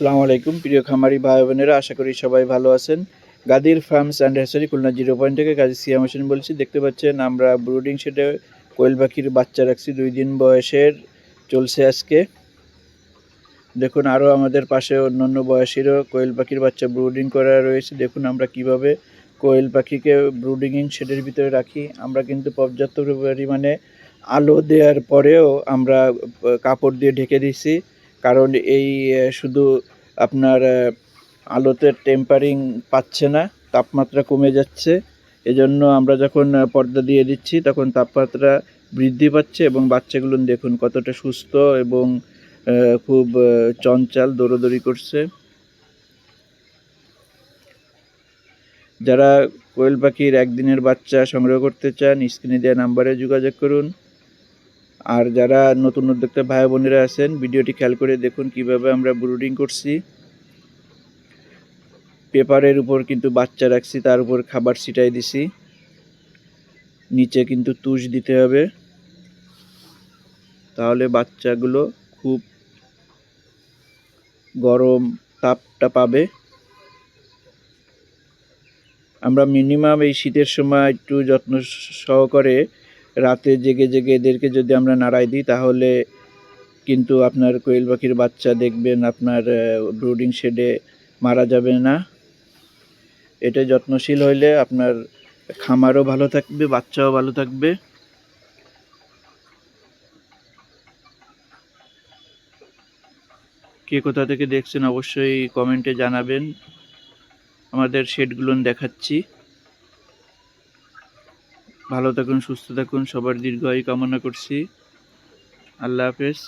আসসালামু আলাইকুম প্রিয় খামারি ভাই বোনেরা, আশা করি সবাই ভালো আছেন। Gadir farms and hatchery Khulna 0 point থেকে গাজী সিয়াম হোসেন বলছি। দেখতে পাচ্ছেন আমরা ব্রুডিং শেডে কোয়েল পাখির বাচ্চা রাখছি, 2 দিন বয়সের চলছে আজকে। দেখুন আরও আমাদের পাশে অন্যান্য বয়সীরও কোয়েল পাখির বাচ্চা ব্রুডিং করা রয়েছে। দেখুন আমরা কিভাবে কোয়েল পাখিকে ব্রুডিং শেডের ভিতরে রাখি। আমরা কিন্তু পর্যাপ্ত পরিমাণে আলো দেওয়ার পরেও আমরা কাপড় দিয়ে ঢেকে দিছি, কারণ এই শুধু আপনার আলোতে টেম্পারিং পাচ্ছে না, তাপমাত্রা কমে যাচ্ছে। এজন্য আমরা যখন পর্দা দিয়ে দিচ্ছি তখন তাপমাত্রা বৃদ্ধি পাচ্ছে এবং বাচ্চাগুলো দেখুন কতটা সুস্থ এবং খুব চঞ্চল, দৌড়াদৌড়ি করছে। যারা কোয়েল পাখির একদিনের বাচ্চা সংগ্রহ করতে চান স্ক্রিনে দেওয়া নাম্বারে যোগাযোগ করুন। আর যারা নতুন উদ্যোক্তা ভাই বোনেরা আছেন ভিডিওটি খেয়াল করে দেখুন কিভাবে আমরা ব্রুডিং করছি। পেপারের উপর কিন্তু বাচ্চা রাখছি, তার উপর খাবার ছিটাই দিছি, নিচে কিন্তু তুষ দিতে হবে, তাহলে বাচ্চাগুলো খুব গরম তাপটা পাবে। আমরা মিনিমাম এই শীতের সময় একটু যত্ন সহকারে রাতে জেগে জেগে এদেরকে যদি আমরা নাড়াই দিই তাহলে কিন্তু আপনার কোয়েল পাখির বাচ্চা দেখবেন আপনার ব্রুডিং শেডে মারা যাবে না। এটা যত্নশীল হইলে আপনার খামারও ভালো থাকবে, বাচ্চাও ভালো থাকবে। কে কোথা থেকে দেখছেন অবশ্যই কমেন্টে জানাবেন। আমাদের শেডগুলো দেখাচ্ছি। ভালো থাকুন, সুস্থ থাকুন, সবার দীর্ঘায়ু কামনা করছি। আল্লাহ হাফেজ।